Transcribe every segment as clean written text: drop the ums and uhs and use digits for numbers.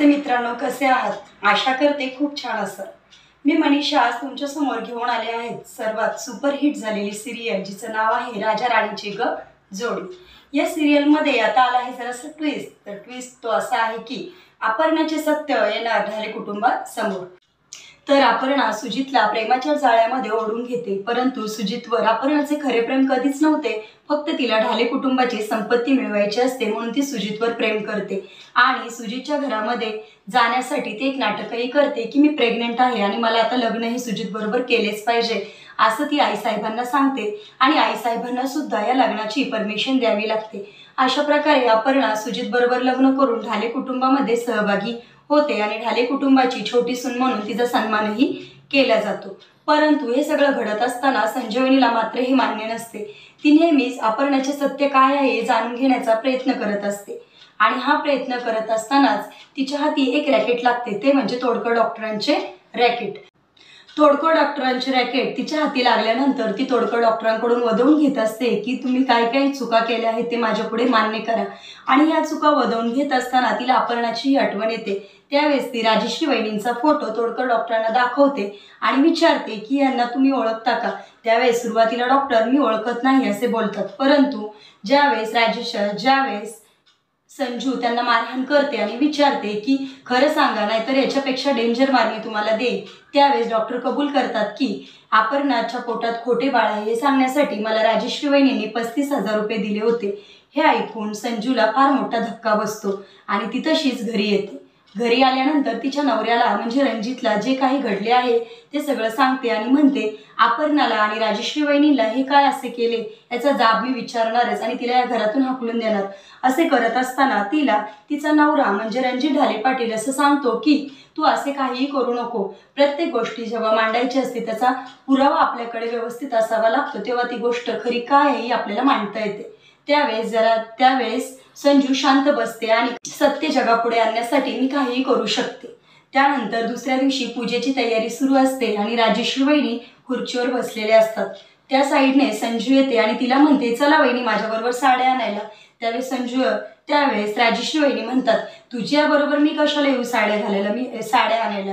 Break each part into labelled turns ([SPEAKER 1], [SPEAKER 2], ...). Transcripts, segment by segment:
[SPEAKER 1] नमस्ते मित्रांनो, कसे आहात? आशा करते खूप छान असाल। मी मनीषा आज तुमच्या समोर घेऊन आले आहेत सर्वात सुपरहिट झालेली सिरियल जिचं नाव आहे राजा राणीची जोडी। या सिरियल मध्ये आता आला आहे जरासा ट्विस्ट। तर ट्विस्ट तो असा आहे की अपर्णाचे सत्य येणार ढाले कुटुंबासमोर। तर अपर्णा सुजितला प्रेमाच्या जाळ्यामध्ये ओढून घेते, परंतु सुजितवर अपर्णाचे खरे प्रेम कधीच नव्हते। फक्त तिला ढाले कुटुंबाची संपत्ती मिळवायची असते म्हणून ती सुजितवर प्रेम करते आणि सुजितच्या घरामध्ये जाण्यासाठी ते एक नाटकही करते की मी प्रेग्नेंट आहे आणि मला आता लग्नही सुजित बरोबर केलेच पाहिजे असं ती आईसाहेबांना सांगते आणि आईसाहेबांना सुद्धा या लग्नाची परमिशन द्यावी लागते। अशा प्रकारे अपर्णा सुजित बरोबर लग्न करून ढाले कुटुंबामध्ये सहभागी होते आणि ढाले कुटुंबाची छोटी सून म्हणून तिचा सन्मानही केला जातो। परंतु हे सगळं घडत असताना संजीवनीला मात्र हे मान्य नसते। ती नेहमीच अपर्णाचे सत्य काय आहे हे जाणून घेण्याचा प्रयत्न करत असते आणि हा प्रयत्न करत असतानाच तिच्या हाती एक रॅकेट लागते, ते म्हणजे तोडकर डॉक्टरांचे रॅकेट। तोडकर डॉक्टरांचे रॅकेट तिच्या हाती लागल्यानंतर ती तोडकर डॉक्टरांकडून वदवून घेत असते की तुम्ही काय काय चुका केल्या आहेत ते माझ्यापुढे मान्य करा। आणि या चुका वदवून घेत असताना तिला अपर्णाची आठवण येते। त्यावेळेस ती राजश्री वहिनींचा फोटो तोडकर डॉक्टरांना दाखवते आणि विचारते की यांना तुम्ही ओळखता का? त्यावेळेस सुरुवातीला डॉक्टर मी ओळखत नाही असे बोलतात, परंतु ज्यावेळेस संजू त्यांना मारहाण करते आणि विचारते की खरं सांगा नाहीतर याच्यापेक्षा डेंजर मार मी तुम्हाला देईन, त्यावेळेस डॉक्टर कबूल करतात की अपर्णाच्या पोटात खोटे बाळ आहे हे सांगण्यासाठी मला राजश्री वहिनींनी 35,000 रुपये दिले होते। हे ऐकून संजूला फार मोठा धक्का बसतो आणि ती तशीच घरी येते। घरी आल्यानंतर तिच्या नवऱ्याला म्हणजे रणजितला जे काही घडले आहे ते सगळं सांगते आणि म्हणते अपर्णाला आणि राजश्री वहिनीला हे काय असे केले याचा जाब मी विचारणारच आणि तिला या घरातून हाकलून देणार। असे करत असताना तिला तिचा नवरा म्हणजे रणजित ढाले पाटील असं सांगतो की तू असे काहीही करू नको, प्रत्येक गोष्टी जेव्हा मांडायची असते त्याचा पुरावा आपल्याकडे व्यवस्थित असावा लागतो, तेव्हा ती गोष्ट खरी काय आहे ही आपल्याला मांडता येते। त्यावेळेस संजू शांत बसते आणि सत्य जगापुढे आणण्यासाठी मी काहीही करू शकते। त्यानंतर दुसऱ्या दिवशी पूजेची तयारी सुरू असते आणि राजश्री वहिनी खुर्चीवर बसलेल्या असतात। त्या साईडने संजू येते आणि तिला म्हणते चला वहिनी माझ्याबरोबर साड्या आणायला। त्यावेळेस राजश्री वहिनी म्हणतात तुझ्याबरोबर मी कशाला येऊ साड्या आणायला,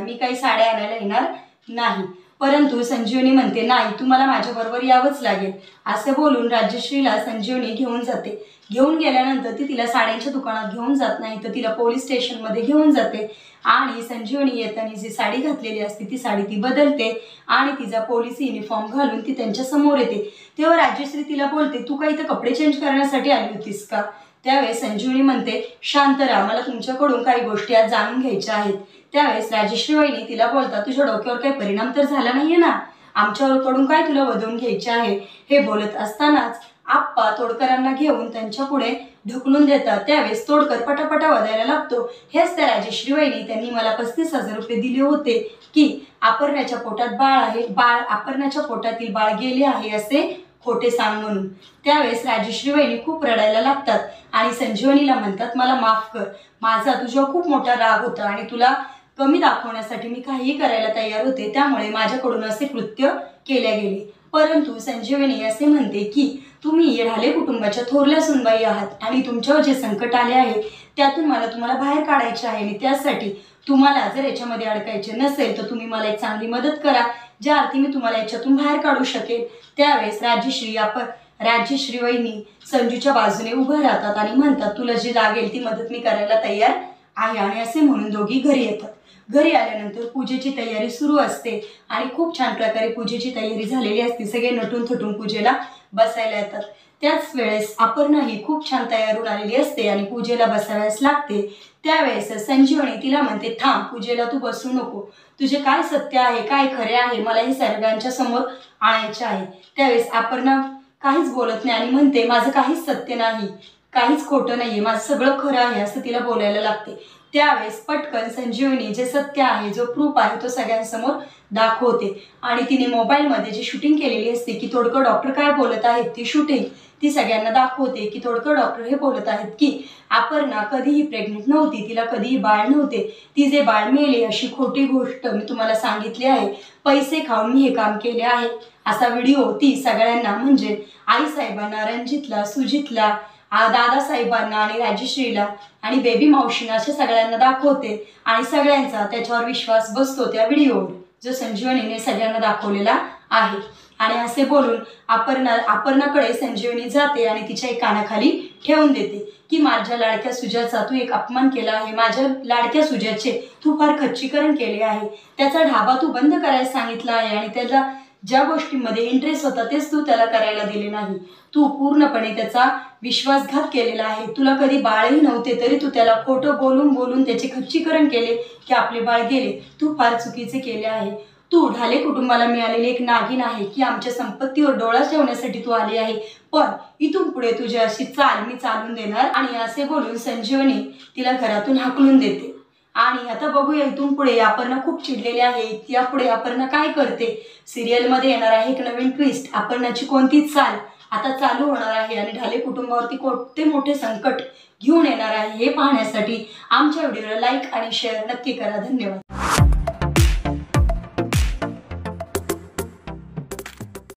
[SPEAKER 1] मी काही साड्या आणायला येणार नाही। परंतु संजीवनी म्हणते नाही तुम्हाला माझ्याबरोबर यावंच लागेल। असं बोलून राजश्रीला संजीवनी घेऊन जाते। घेऊन गेल्यानंतर ती तिला साड्यांच्या दुकानात घेऊन जात नाही तर तिला पोलीस स्टेशनमध्ये घेऊन जाते आणि संजीवनी येताना जी साडी घातलेली असते ती साडी ती बदलते आणि तिचा पोलीस युनिफॉर्म घालून ती त्यांच्या समोर येते। तेव्हा राजश्री तिला बोलते तू काही इथं कपडे चेंज करण्यासाठी आली होतीस का? त्यावेळेस संजीवनी म्हणते शांत राहा, मला तुमच्याकडून काही गोष्टी आज जाणून घ्यायच्या आहेत। त्यावेळेस राजश्री वहिनी तिला बोलतात तुझ्या डोक्यावर काही परिणाम तर झाला नाहीये ना, आमच्याकडून काय तुला वदवून घ्यायचे आहे? हे बोलत असतानाच आप्पा तोडकरांना घेऊन त्यांच्या पुढे ढकलून देतात। त्यावेळेस तोडकर पटापटा वदायला लागतो हेच त्या राजश्री वहिनी त्यांनी मला 35,000 रुपये दिले होते की अपर्णाच्या पोटात बाळ आहे, अपर्णाच्या पोटातील बाळ गेले आहे असे खोटे सांग म्हणून। त्यावेळेस राजश्री वहिनी खूप रडायला लागतात आणि संजीवनीला म्हणतात मला माफ कर, माझा तुझ्यावर खूप मोठा राग होता आणि तुला कमी दाखवण्यासाठी मी काहीही करायला तयार होते, त्यामुळे माझ्याकडून असे कृत्य केले गेले। परंतु संजीवनी असे म्हणते की तुम्ही ढाले कुटुंबाच्या थोरल्या सुनबाई आहात आणि तुमच्यावर जे संकट आले आहे त्यातून मला तुम्हाला बाहेर काढायचे आहे आणि त्यासाठी तुम्हाला जर याच्यामध्ये अडकायचे नसेल तर तुम्ही मला एक चांगली मदत करा ज्या अर्थी मी तुम्हाला याच्यातून बाहेर काढू शकेल। त्यावेळेस राजश्री वहिनी संजूच्या बाजूने उभं राहतात आणि म्हणतात तुला जी लागेल ती मदत मी करायला तयार आहे आणि असे म्हणून दोघी घरी येतात। घरी आल्यानंतर पूजेची तयारी सुरू असते आणि खूप छान प्रकारे पूजेची तयारी झालेली असते। सगळे नटून थटून पूजेला बसायला येतात। त्याच वेळेस अपर्णाही खूप छान तयार होऊन आलेली असते आणि पूजेला बसाव्यास लागते। त्यावेळेस संजीवनी तिला म्हणते थांब, पूजेला तू बसू नको, तुझे काय सत्य आहे काय खरे आहे मला हे सर्वांच्या समोर आणायचे आहे। त्यावेळेस अपर्णा काहीच बोलत नाही आणि म्हणते माझं काहीच सत्य नाही, काहीच खोटं नाहीये, माझं सगळं खरं आहे असं तिला बोलायला लागते। त्यावेळेस पटकन संजीवनी जे सत्य आहे जो प्रूफ आहे तो सगळ्यांसमोर दाखवते आणि तिने मोबाईलमध्ये जी शूटिंग केलेली असते की तोडकर डॉक्टर काय बोलत आहेत ती शूटिंग ती सगळ्यांना दाखवते की तोडकर डॉक्टर हे बोलत आहेत की अपर्णा कधीही प्रेग्नेंट नव्हती, तिला कधीही बाळ नव्हते, ती जे बाळ मेले अशी खोटी गोष्ट मी तुम्हाला सांगितली आहे, पैसे खाऊन मी हे काम केले आहे असा व्हिडिओ ती सगळ्यांना म्हणजे आईसाहेबांना, रणजितला, सुजितला दादासाहेबांना आणि राजश्रीला आणि बेबी मावशींना अशा सगळ्यांना दाखवते आणि सगळ्यांचा त्याच्यावर विश्वास बसतो त्या व्हिडिओवर जो संजीवनीने सगळ्यांना दाखवलेला आहे। आणि असे बोलून अपर्णाकडे संजीवनी जाते आणि तिच्या एक कानाखाली ठेवून देते की माझ्या लाडक्या सुजाचा तू एक अपमान केला आहे, माझ्या लाडक्या सुजाचे तू फार खच्चीकरण केले आहे, त्याचा ढाबा तू बंद करायला सांगितला आहे आणि त्याला ज्या गोष्टींमध्ये इंटरेस्ट होता तेच तू त्याला करायला दिले नाही, तू पूर्णपणे त्याचा विश्वासघात केलेला आहे, तुला कधी बाळही नव्हते तरी तू त्याला खोटं बोलून बोलून त्याचे खच्चीकरण केले की आपले बाळ गेले, तू फार चुकीचे केले आहे, तू ढाले कुटुंबाला मिळालेली एक नागिन आहे की आमच्या संपत्तीवर डोळा ठेवण्यासाठी तू आली आहे, पण इथून पुढे तुझी अशी चाल मी चालून देणार। आणि असे बोलून संजीवनी तिला घरातून हाकलून देते। आणि आता बघूया इथून पुढे अपर्णा खूप चिडलेली आहे, यापुढे अपर्णा काय करते, सिरियलमध्ये येणार आहे एक नवीन ट्विस्ट, अपर्णाची कोणती चाल आता चालू होणार आहे आणि ढाले कुटुंबावरती कोणते मोठे संकट घेऊन येणार आहे हे पाहण्यासाठी आमच्या व्हिडिओला लाईक आणि शेअर नक्की करा। धन्यवाद।